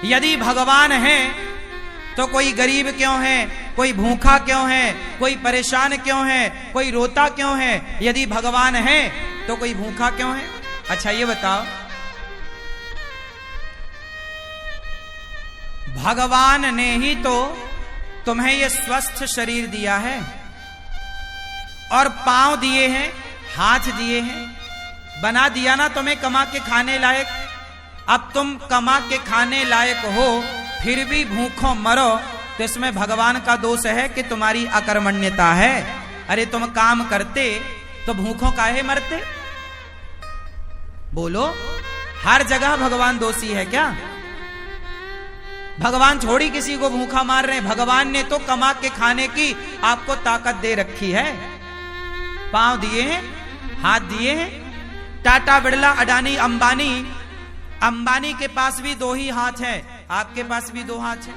यदि भगवान है तो कोई गरीब क्यों है, कोई भूखा क्यों है, कोई परेशान क्यों है, कोई रोता क्यों है? यदि भगवान है तो कोई भूखा क्यों है? अच्छा ये बताओ, भगवान ने ही तो तुम्हें ये स्वस्थ शरीर दिया है और पांव दिए हैं, हाथ दिए हैं, बना दिया ना तुम्हें कमा के खाने लायक। अब तुम कमा के खाने लायक हो फिर भी भूखों मरो तो इसमें भगवान का दोष है कि तुम्हारी अकर्मण्यता है। अरे तुम काम करते तो भूखों काहे मरते? बोलो, हर जगह भगवान दोषी है क्या? भगवान थोड़ी किसी को भूखा मार रहे हैं। भगवान ने तो कमा के खाने की आपको ताकत दे रखी है। पांव दिए हैं, हाथ दिए हैं। टाटा, बिड़ला, अडानी, अंबानी के पास भी दो ही हाथ हैं, आपके पास भी दो हाथ हैं।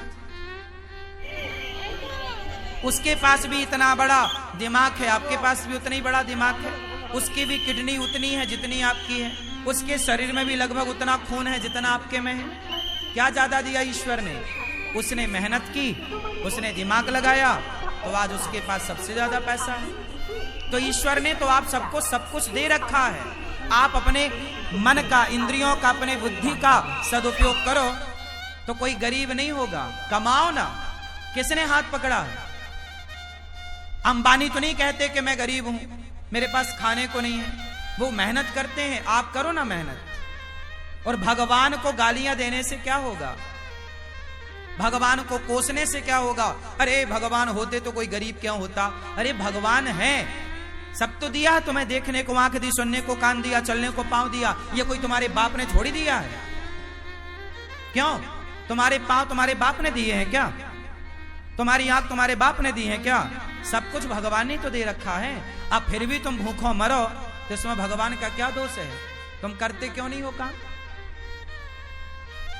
उसके पास भी इतना बड़ा दिमाग है, आपके पास भी उतना ही बड़ा दिमाग है। उसकी भी किडनी उतनी है जितनी आपकी है। उसके शरीर में भी लगभग उतना खून है जितना आपके में है। क्या ज्यादा दिया ईश्वर ने? उसने मेहनत की, उसने दिमाग लगाया, तो आज उसके पास सबसे ज्यादा पैसा है। तो ईश्वर ने तो आप सबको सब कुछ दे रखा है। आप अपने मन का, इंद्रियों का, अपने बुद्धि का सदुपयोग करो तो कोई गरीब नहीं होगा। कमाओ ना। किसने हाथ पकड़ा है? अंबानी तो नहीं कहते कि मैं गरीब हूं, मेरे पास खाने को नहीं है। वो मेहनत करते हैं, आप करो ना मेहनत। और भगवान को गालियां देने से क्या होगा? भगवान को कोसने से क्या होगा? अरे भगवान होते तो कोई गरीब क्यों होता? अरे भगवान है, सब तो दिया है तुम्हें। देखने को आंख दी, सुनने को कान दिया, चलने को पांव दिया। ये कोई तुम्हारे बाप ने थोड़ी दिया है। क्यों? तुम्हारे पांव तुम्हारे बाप ने दिए हैं क्या? तुम्हारी आंख तुम्हारे बाप ने दी है क्या? सब कुछ भगवान ने तो दे रखा है। अब फिर भी तुम भूखों मरो तो इसमें भगवान का क्या दोष है? तुम करते क्यों नहीं हो काम?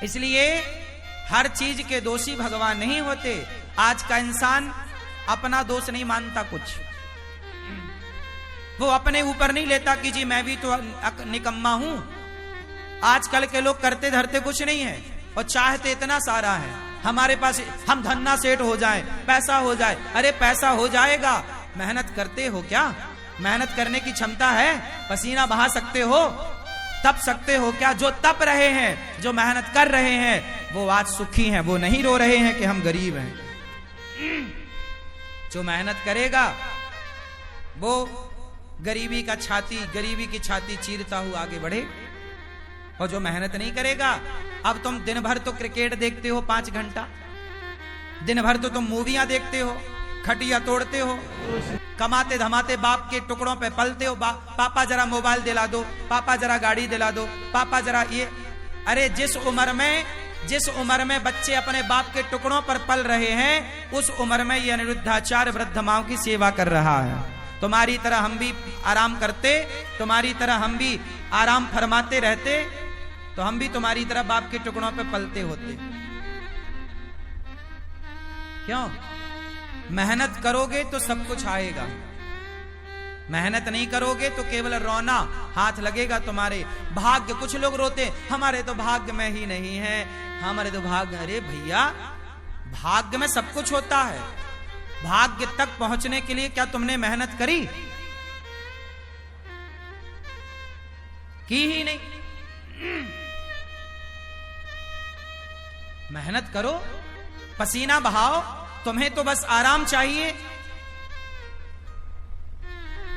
इसलिए हर चीज के दोषी भगवान नहीं होते। आज का इंसान अपना दोष नहीं मानता कुछ। वो अपने ऊपर नहीं लेता कि जी मैं भी तो निकम्मा हूं। आजकल के लोग करते धरते कुछ नहीं है और चाहते इतना सारा है। हमारे पास हम धन्ना सेठ हो जाएं, पैसा हो जाए। अरे पैसा हो जाएगा, मेहनत करते हो क्या? मेहनत करने की क्षमता है? पसीना बहा सकते हो? तप सकते हो क्या? जो तप रहे हैं, जो मेहनत कर रहे हैं, वो आज सुखी हैं। वो नहीं रो रहे हैं कि हम गरीब हैं। जो मेहनत करेगा वो गरीबी की छाती चीरता हुआ आगे बढ़े। और जो मेहनत नहीं करेगा, अब तुम दिन भर तो क्रिकेट देखते हो 5 घंटा, दिन भर तो तुम मूवियां देखते हो, खटिया तोड़ते हो, कमाते धमाते बाप के टुकड़ों पे पलते हो। पापा जरा मोबाइल दिला दो, पापा जरा गाड़ी दिला दो, पापा जरा ये। अरे जिस उम्र में बच्चे अपने बाप के टुकड़ों पर पल रहे हैं, उस उम्र में ये अनिरुद्धाचार्य वृद्ध माओं की सेवा कर रहा है। तुम्हारी तरह हम भी आराम करते, तुम्हारी तरह हम भी आराम फरमाते रहते, तो हम भी तुम्हारी तरह बाप के टुकड़ों पे पलते होते। क्यों? मेहनत करोगे तो सब कुछ आएगा। मेहनत नहीं करोगे तो केवल रोना हाथ लगेगा तुम्हारे। भाग्य, कुछ लोग रोते हमारे तो भाग्य में ही नहीं है, हमारे तो भाग्य। अरे भैया, भाग्य में सब कुछ होता है। भाग्य तक पहुंचने के लिए क्या तुमने मेहनत करी? की ही नहीं। मेहनत करो, पसीना बहाओ। तुम्हें तो बस आराम चाहिए।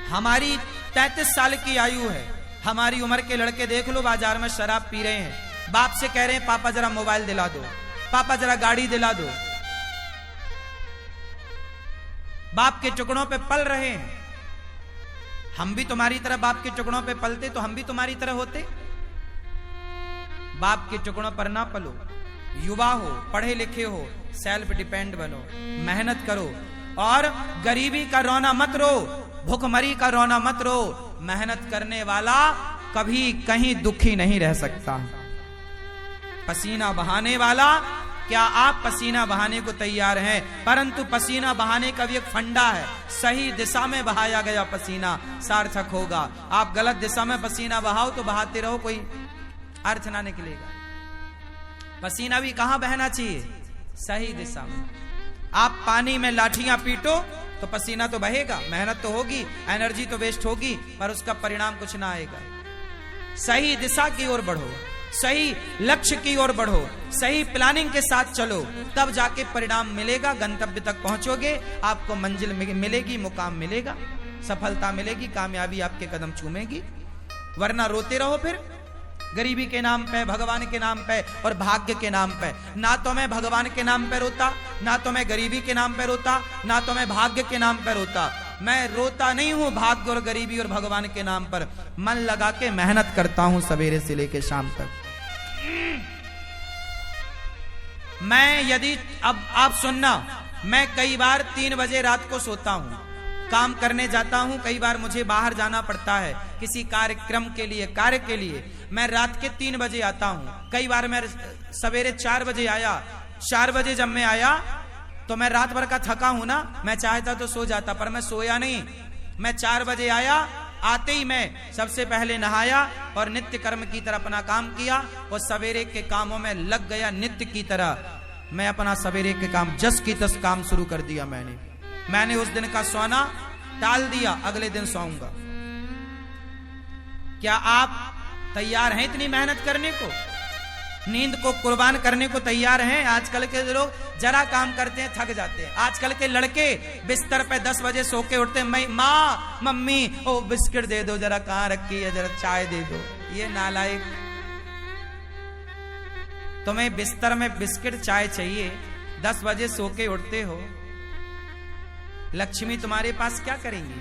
हमारी 33 साल की आयु है। हमारी उम्र के लड़के देख लो, बाजार में शराब पी रहे हैं, बाप से कह रहे हैं पापा जरा मोबाइल दिला दो, पापा जरा गाड़ी दिला दो। बाप के टुकड़ों पे पल रहे हैं। हम भी तुम्हारी तरह बाप के टुकड़ों पे पलते तो हम भी तुम्हारी तरह होते। बाप के टुकड़ों पर ना पलो। युवा हो, पढ़े लिखे हो, सेल्फ डिपेंड बनो, मेहनत करो। और गरीबी का रोना मत रो, भूखमरी का रोना मत रो। मेहनत करने वाला कभी कहीं दुखी नहीं रह सकता। पसीना बहाने वाला, क्या आप पसीना बहाने को तैयार हैं? परंतु पसीना बहाने का भी एक फंडा है। सही दिशा में बहाया गया पसीना सार्थक होगा। आप गलत दिशा में पसीना बहाओ तो बहाते रहो, कोई अर्थ ना निकलेगा। पसीना भी कहां बहना चाहिए? सही दिशा में। आप पानी में लाठियां पीटो तो पसीना तो बहेगा, मेहनत तो होगी, एनर्जी तो वेस्ट होगी, पर उसका परिणाम कुछ ना आएगा। सही दिशा की ओर बढ़ो, सही लक्ष्य की ओर बढ़ो, सही प्लानिंग के साथ चलो, तब जाके परिणाम मिलेगा, गंतव्य तक पहुंचोगे, आपको मंजिल मिलेगी, मुकाम मिलेगा, सफलता मिलेगी, कामयाबी आपके कदम चूमेगी। वरना रोते रहो फिर गरीबी के नाम पे, भगवान के नाम पे और भाग्य के नाम पे। ना तो मैं भगवान के नाम पे रोता, ना तो मैं गरीबी के नाम पे रोता, ना तो मैं भाग्य के नाम पे रोता। मैं रोता नहीं हूं भाग्य और गरीबी और भगवान के नाम पर, मन लगा के मेहनत करता हूं सवेरे से लेके शाम तक। मैं यदि अब आप सुनना, मैं कई बार 3 बजे रात को सोता हूं, काम करने जाता हूं, कई बार मुझे बाहर जाना पड़ता है किसी कार्यक्रम के लिए, कार्य के लिए, मैं रात के 3 बजे आता हूं। कई बार मैं सवेरे 4 बजे आया। 4 बजे जब मैं आया तो मैं रात भर का थका हूं ना, मैं चाहता तो सो जाता, पर मैं सोया नहीं। मैं 4 बजे आया, आते ही मैं सबसे पहले नहाया और नित्य कर्म की तरह अपना काम किया और सवेरे के कामों में लग गया नित्य की तरह। मैं अपना सवेरे के काम जस की तस काम शुरू कर दिया। मैंने उस दिन का सोना टाल दिया, अगले दिन सोऊंगा। क्या आप तैयार हैं इतनी मेहनत करने को, नींद को कुर्बान करने को तैयार हैं? आजकल के लोग जरा काम करते हैं थक जाते हैं। आजकल के लड़के बिस्तर पे 10 बजे सो के उठते हैं, माँ मम्मी ओ बिस्किट दे दो, जरा कहां रखी है, जरा चाय दे दो। ये नालायक, तुम्हें बिस्तर में बिस्किट चाय चाहिए, 10 बजे सो के उठते हो। लक्ष्मी तुम्हारे पास क्या करेंगी?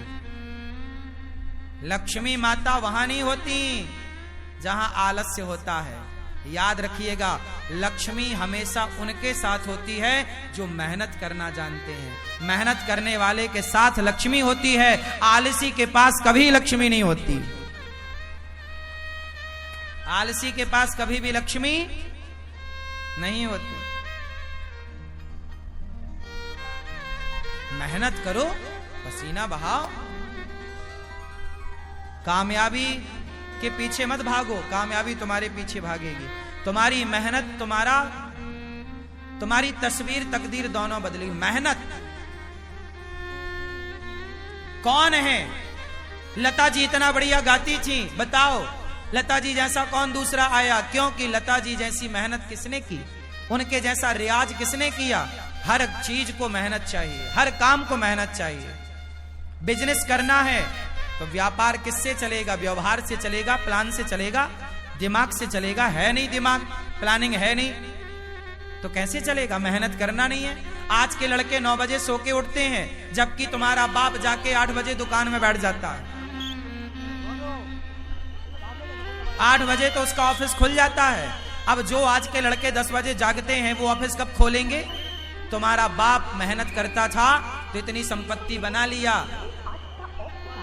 लक्ष्मी माता वहां नहीं होती जहां आलस्य होता है। याद रखिएगा, लक्ष्मी हमेशा उनके साथ होती है जो मेहनत करना जानते हैं। मेहनत करने वाले के साथ लक्ष्मी होती है, आलसी के पास कभी लक्ष्मी नहीं होती। आलसी के पास कभी भी लक्ष्मी नहीं होती। मेहनत करो, पसीना बहाओ, कामयाबी के पीछे मत भागो, कामयाबी तुम्हारे पीछे भागेगी। तुम्हारी मेहनत तुम्हारी तस्वीर तकदीर दोनों बदलेगी। मेहनत कौन है? लता जी इतना बढ़िया गाती थी, बताओ लता जी जैसा कौन दूसरा आया? क्योंकि लता जी जैसी मेहनत किसने की, उनके जैसा रियाज किसने किया? हर चीज को मेहनत चाहिए, हर काम को मेहनत चाहिए। बिजनेस करना है तो व्यापार किससे चलेगा? व्यवहार से चलेगा, प्लान से चलेगा, दिमाग से चलेगा। है नहीं दिमाग, प्लानिंग है नहीं, तो कैसे चलेगा? मेहनत करना नहीं है। आज के लड़के 9 बजे सो के उठते हैं, जबकि तुम्हारा बाप जाके 8 बजे दुकान में बैठ जाता है। 8 बजे तो उसका ऑफिस खुल जाता है। अब जो आज के लड़के 10 बजे जागते हैं, वो ऑफिस कब खोलेंगे? तुम्हारा बाप मेहनत करता था तो इतनी संपत्ति बना लिया,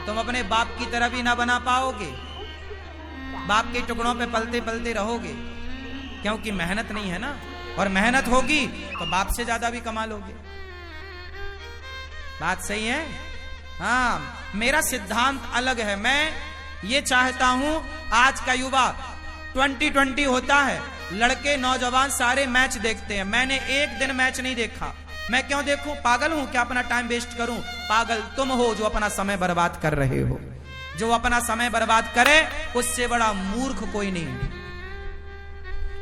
तुम अपने बाप की तरह भी ना बना पाओगे। बाप के टुकड़ों पे पलते पलते रहोगे, क्योंकि मेहनत नहीं है ना। और मेहनत होगी तो बाप से ज्यादा भी कमा लोगे। बात सही है? हाँ, मेरा सिद्धांत अलग है। मैं ये चाहता हूं आज का युवा 2020 होता है, लड़के नौजवान सारे मैच देखते हैं। मैंने एक दिन मैच नहीं देखा। मैं क्यों देखूं? पागल हूं क्या अपना टाइम वेस्ट करूं? पागल तुम हो जो अपना समय बर्बाद कर रहे हो। जो अपना समय बर्बाद करे उससे बड़ा मूर्ख कोई नहीं।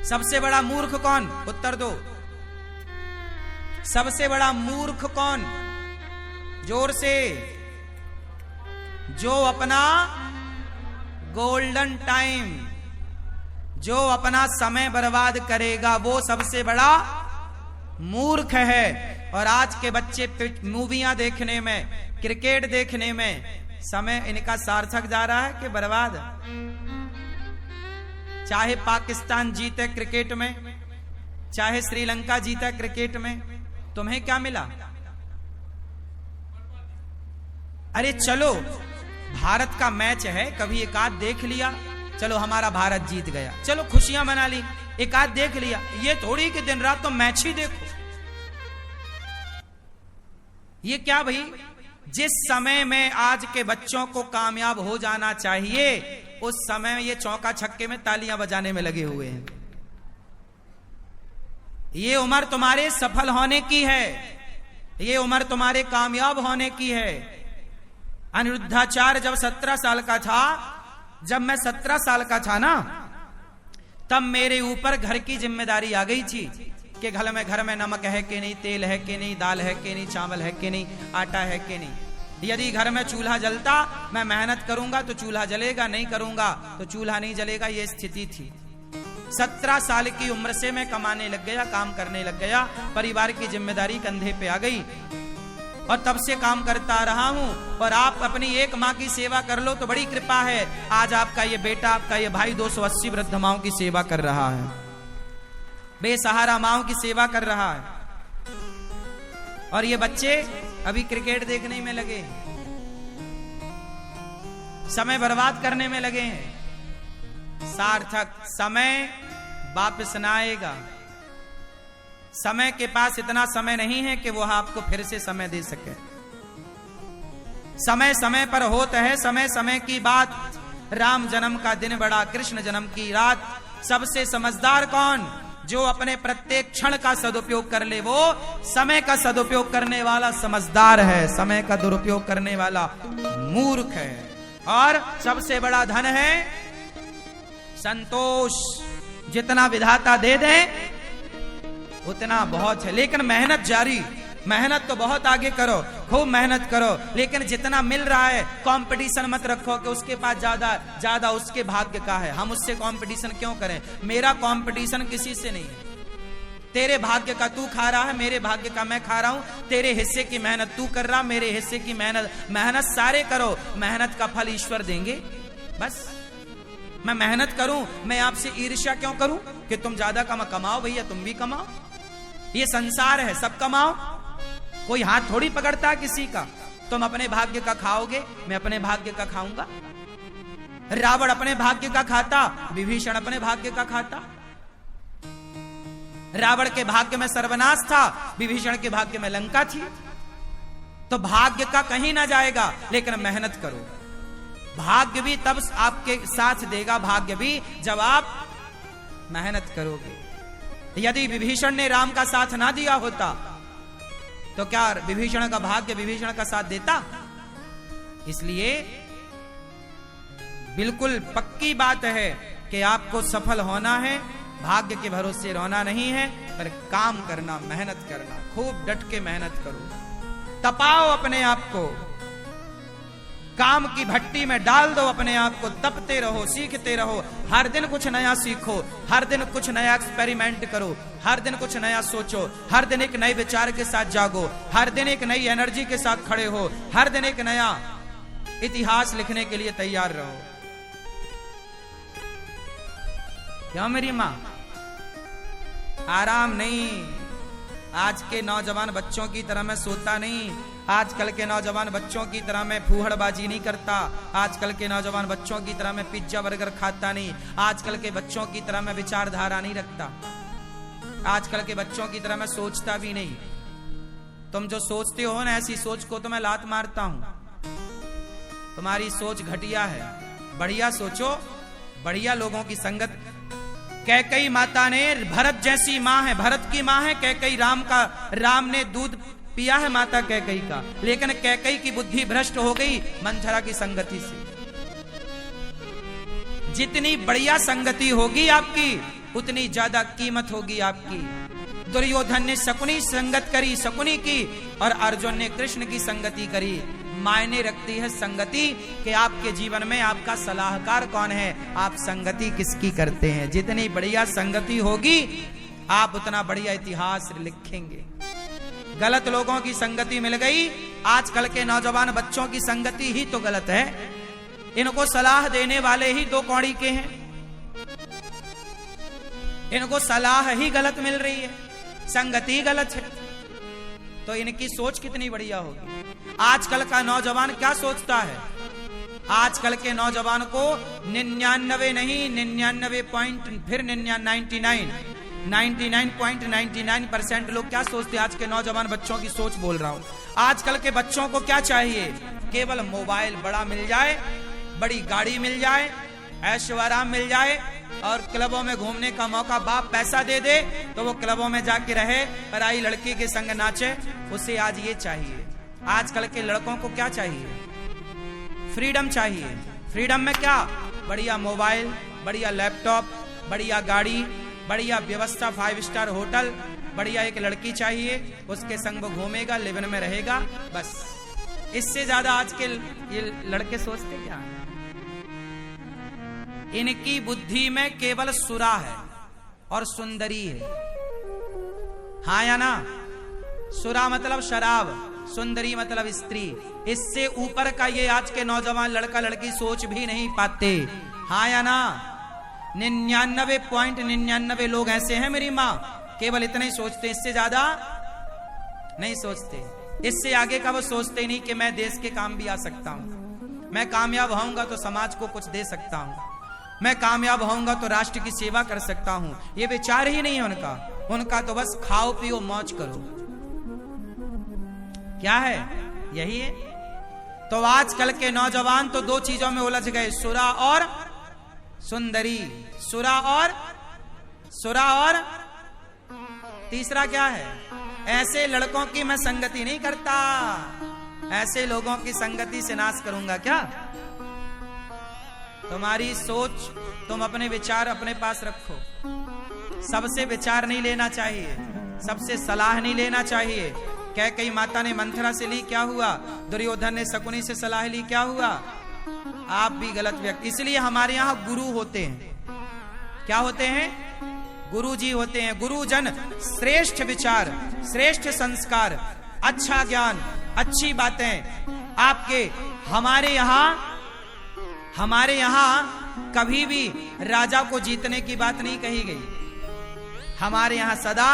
सबसे बड़ा मूर्ख कौन? उत्तर दो। सबसे बड़ा मूर्ख कौन? जोर से। जो अपना गोल्डन टाइम, जो अपना समय बर्बाद करेगा, वो सबसे बड़ा मूर्ख है। और आज के बच्चे मूवियां देखने में, क्रिकेट देखने में समय इनका सार्थक जा रहा है कि बर्बाद? चाहे पाकिस्तान जीते क्रिकेट में, चाहे श्रीलंका जीता क्रिकेट में, तुम्हें क्या मिला? अरे चलो, भारत का मैच है, कभी एक आध देख लिया, चलो हमारा भारत जीत गया, चलो खुशियां मना ली, एक आध देख लिया। ये थोड़ी कि दिन रात तो मैच ही देखो। ये क्या भाई? जिस समय में आज के बच्चों को कामयाब हो जाना चाहिए, उस समय में ये चौका छक्के में तालियां बजाने में लगे हुए हैं। ये उम्र तुम्हारे सफल होने की है, ये उम्र तुम्हारे कामयाब होने की है। अनिरुद्धाचार्य जब 17 साल का था, जब मैं 17 साल का था ना, तब मेरे ऊपर घर की जिम्मेदारी आ गई थी कि घर में नमक है कि नहीं, तेल है कि नहीं, दाल है कि नहीं, चावल है कि नहीं, आटा है कि नहीं। यदि घर में चूल्हा जलता, मैं मेहनत करूंगा तो चूल्हा जलेगा, नहीं करूंगा तो चूल्हा नहीं जलेगा। ये स्थिति थी। 17 साल की उम्र से मैं कमाने लग गया, काम करने लग गया, परिवार की जिम्मेदारी कंधे पे आ गई और तब से काम करता रहा हूं। और आप अपनी एक माँ की सेवा कर लो तो बड़ी कृपा है। आज आपका ये बेटा, आपका ये भाई 280 वृद्ध माओं की सेवा कर रहा है, बेसहारा माओं की सेवा कर रहा है। और ये बच्चे अभी क्रिकेट देखने में लगे, समय बर्बाद करने में लगे हैं। सार्थक समय वापस ना आएगा। समय के पास इतना समय नहीं है कि वो आपको फिर से समय दे सके। समय समय पर होता है, समय समय की बात। राम जन्म का दिन बड़ा, कृष्ण जन्म की रात। सबसे समझदार कौन? जो अपने प्रत्येक क्षण का सदुपयोग कर ले, वो समय का सदुपयोग करने वाला समझदार है। समय का दुरुपयोग करने वाला मूर्ख है। और सबसे बड़ा धन है संतोष। जितना विधाता दे दे उतना बहुत है, लेकिन मेहनत जारी। मेहनत तो बहुत आगे करो, खूब मेहनत करो, लेकिन जितना मिल रहा है कंपटीशन मत रखो कि उसके पास ज्यादा उसके भाग्य का है, हम उससे कंपटीशन क्यों करें। मेरा कंपटीशन किसी से नहीं है। तेरे भाग्य का तू खा रहा है, मेरे भाग्य का मैं खा रहा हूं। तेरे हिस्से की मेहनत तू कर रहा, मेरे हिस्से की मेहनत सारे करो। मेहनत का फल ईश्वर देंगे। बस मैं मेहनत करूं, मैं आपसे ईर्ष्या क्यों करूं कि तुम ज्यादा कमाओ। भैया तुम भी कमाओ, ये संसार है, सब कमाओ। कोई हाथ थोड़ी पकड़ता किसी का। तुम अपने भाग्य का खाओगे, मैं अपने भाग्य का खाऊंगा। रावण अपने भाग्य का खाता, विभीषण अपने भाग्य का खाता। रावण के भाग्य में सर्वनाश था, विभीषण के भाग्य में लंका थी। तो भाग्य का कहीं ना जाएगा, लेकिन मेहनत करो। भाग्य भी तब आपके साथ देगा, भाग्य भी जब आप मेहनत करोगे। यदि विभीषण ने राम का साथ ना दिया होता तो क्या विभीषण का भाग्य विभीषण का साथ देता? इसलिए बिल्कुल पक्की बात है कि आपको सफल होना है, भाग्य के भरोसे रहना नहीं है, पर काम करना, मेहनत करना। खूब डट के मेहनत करो, तपाओ अपने आप को, काम की भट्टी में डाल दो अपने आप को, तपते रहो, सीखते रहो। हर दिन कुछ नया सीखो, हर दिन कुछ नया एक्सपेरिमेंट करो, हर दिन कुछ नया सोचो, हर दिन एक नए विचार के साथ जागो, हर दिन एक नई एनर्जी के साथ खड़े हो, हर दिन एक नया इतिहास लिखने के लिए तैयार रहो। क्यों मेरी मां? आराम नहीं। आज के नौजवान बच्चों की तरह मैं सोता नहीं, आजकल के नौजवान बच्चों की तरह मैं फूहड़बाजी नहीं करता, आजकल के नौजवान बच्चों की तरह मैं पिज्जा बर्गर खाता नहीं, आजकल के बच्चों की तरह मैं विचारधारा नहीं रखता, आजकल के बच्चों की तरह मैं सोचता भी नहीं। तुम जो सोचते हो ना, ऐसी सोच को तो मैं लात मारता हूं। तुम्हारी सोच घटिया है, बढ़िया सोचो, बढ़िया लोगों की संगत। कैकई माता ने, भरत जैसी माँ है, भरत की माँ है कैकई, राम ने दूध पिया है माता कैकई का, लेकिन कैकई की बुद्धि भ्रष्ट हो गई मंथरा की संगति से। जितनी बढ़िया संगति होगी आपकी, उतनी ज्यादा कीमत होगी आपकी। दुर्योधन ने शकुनी संगत करी, शकुनी की, और अर्जुन ने कृष्ण की संगति करी। मायने रखती है संगति कि आपके जीवन में आपका सलाहकार कौन है, आप संगति किसकी करते हैं। जितनी बढ़िया संगति होगी, आप उतना बढ़िया इतिहास लिखेंगे। गलत लोगों की संगति मिल गई, आजकल के नौजवान बच्चों की संगति ही तो गलत है। इनको सलाह देने वाले ही दो कौड़ी के हैं, इनको सलाह ही गलत मिल रही है, संगति गलत है, तो इनकी सोच कितनी बढ़िया होगी। आजकल का नौजवान क्या सोचता है? आजकल के नौजवान को 99 नहीं, 99 पॉइंट, फिर 99.99% लोग क्या सोचते हैं? आज के नौजवान बच्चों की सोच बोल रहा हूं। आजकल के बच्चों को क्या चाहिए? केवल मोबाइल बड़ा मिल जाए, बड़ी गाड़ी मिल जाए, ऐशो आराम मिल जाए, और क्लबों में घूमने का मौका, बाप पैसा दे दे तो वो क्लबों में जाके रहे, पराई लड़की के संग नाचे, उसे आज ये चाहिए। आजकल के लड़कों को क्या चाहिए? फ्रीडम चाहिए। फ्रीडम में क्या? बढ़िया मोबाइल, बढ़िया लैपटॉप, बढ़िया गाड़ी, बढ़िया व्यवस्था, 5 स्टार होटल, बढ़िया एक लड़की चाहिए, उसके संग वो घूमेगा, लिव-इन में रहेगा, बस। इससे ज्यादा आज के ये लड़के सोचते क्या है? इनकी बुद्धि में केवल सुरा है और सुंदरी है। हाँ या ना? सुरा मतलब शराब, सुंदरी मतलब स्त्री। इससे ऊपर का ये आज के नौजवान लड़का लड़की सोच भी नहीं पाते। हाँ या ना? 99.99 लोग ऐसे हैं मेरी माँ, केवल इतना ही सोचते, इससे ज्यादा नहीं सोचते। इससे आगे का वो सोचते ही नहीं कि मैं देश के काम भी आ सकता हूं, मैं कामयाब होऊंगा तो समाज को कुछ दे सकता हूं, मैं कामयाब होऊंगा तो राष्ट्र की सेवा कर सकता हूं। ये विचार ही नहीं है उनका। उनका तो बस खाओ पियो मौज करो। क्या है? यही है। तो आजकल के नौजवान तो 2 चीजों में उलझ गए, सुरा और सुंदरी। सुरा और तीसरा क्या है? ऐसे लड़कों की मैं संगति नहीं करता, ऐसे लोगों की संगति से नाश करूंगा क्या? तुम्हारी सोच, तुम अपने विचार अपने पास रखो। सबसे विचार नहीं लेना चाहिए, सबसे सलाह नहीं लेना चाहिए। कैकेयी माता ने मंथरा से ली, क्या हुआ? दुर्योधन ने शकुनी से सलाह ली, क्या हुआ? आप भी गलत व्यक्ति। इसलिए हमारे यहाँ गुरु होते हैं। क्या होते हैं? गुरु जी होते हैं। गुरुजन श्रेष्ठ विचार, श्रेष्ठ संस्कार, अच्छा ज्ञान, अच्छी बातें आपके। हमारे यहाँ कभी भी राजा को जीतने की बात नहीं कही गई। हमारे यहाँ सदा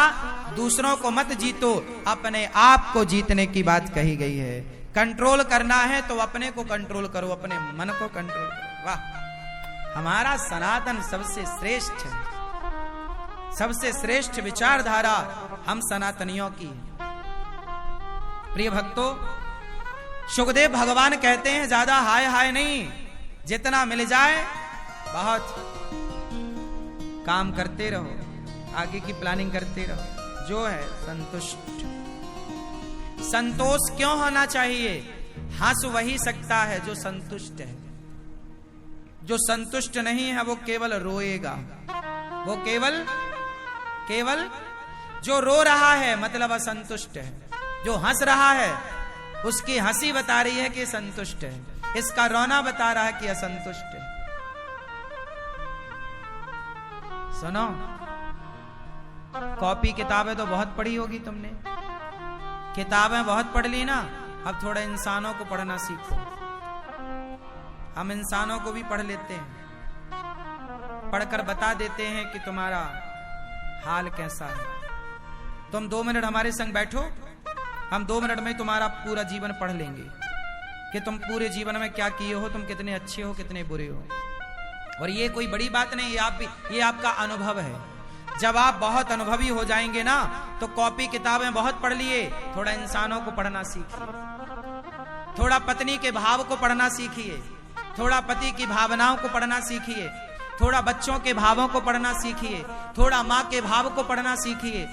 दूसरों को मत जीतो, अपने आप को जीतने की बात कही गई है। कंट्रोल करना है तो अपने को कंट्रोल करो, अपने मन को कंट्रोल करो। वाह, हमारा सनातन सबसे श्रेष्ठ है, सबसे श्रेष्ठ विचारधारा हम सनातनियों की। प्रिय भक्तों, सुखदेव भगवान कहते हैं ज्यादा हाय हाय नहीं, जितना मिल जाए बहुत। काम करते रहो, आगे की प्लानिंग करते रहो, जो है संतुष्ट। संतोष क्यों होना चाहिए? हंस वही सकता है जो संतुष्ट है। जो संतुष्ट नहीं है वो केवल रोएगा। वो केवल जो रो रहा है मतलब असंतुष्ट है। जो हंस रहा है उसकी हंसी बता रही है कि संतुष्ट है, इसका रोना बता रहा है कि असंतुष्ट है। सुनो, कॉपी किताबें तो बहुत पढ़ी होगी तुमने, किताबें बहुत पढ़ ली ना, अब थोड़ा इंसानों को पढ़ना सीखो। हम इंसानों को भी पढ़ लेते हैं, पढ़कर बता देते हैं कि तुम्हारा हाल कैसा है। तुम 2 मिनट हमारे संग बैठो, हम 2 मिनट में तुम्हारा पूरा जीवन पढ़ लेंगे कि तुम पूरे जीवन में क्या किए हो, तुम कितने अच्छे हो, कितने बुरे हो। और ये कोई बड़ी बात नहीं, ये आपका अनुभव है। जब आप बहुत अनुभवी हो जाएंगे ना, तो कॉपी किताबें बहुत पढ़ लिए, थोड़ा इंसानों को पढ़ना सीखिए। थोड़ा पत्नी के भाव को पढ़ना सीखिए, थोड़ा पति की भावनाओं को पढ़ना सीखिए, थोड़ा बच्चों के भावों को पढ़ना सीखिए, थोड़ा माँ के भाव को पढ़ना सीखिए।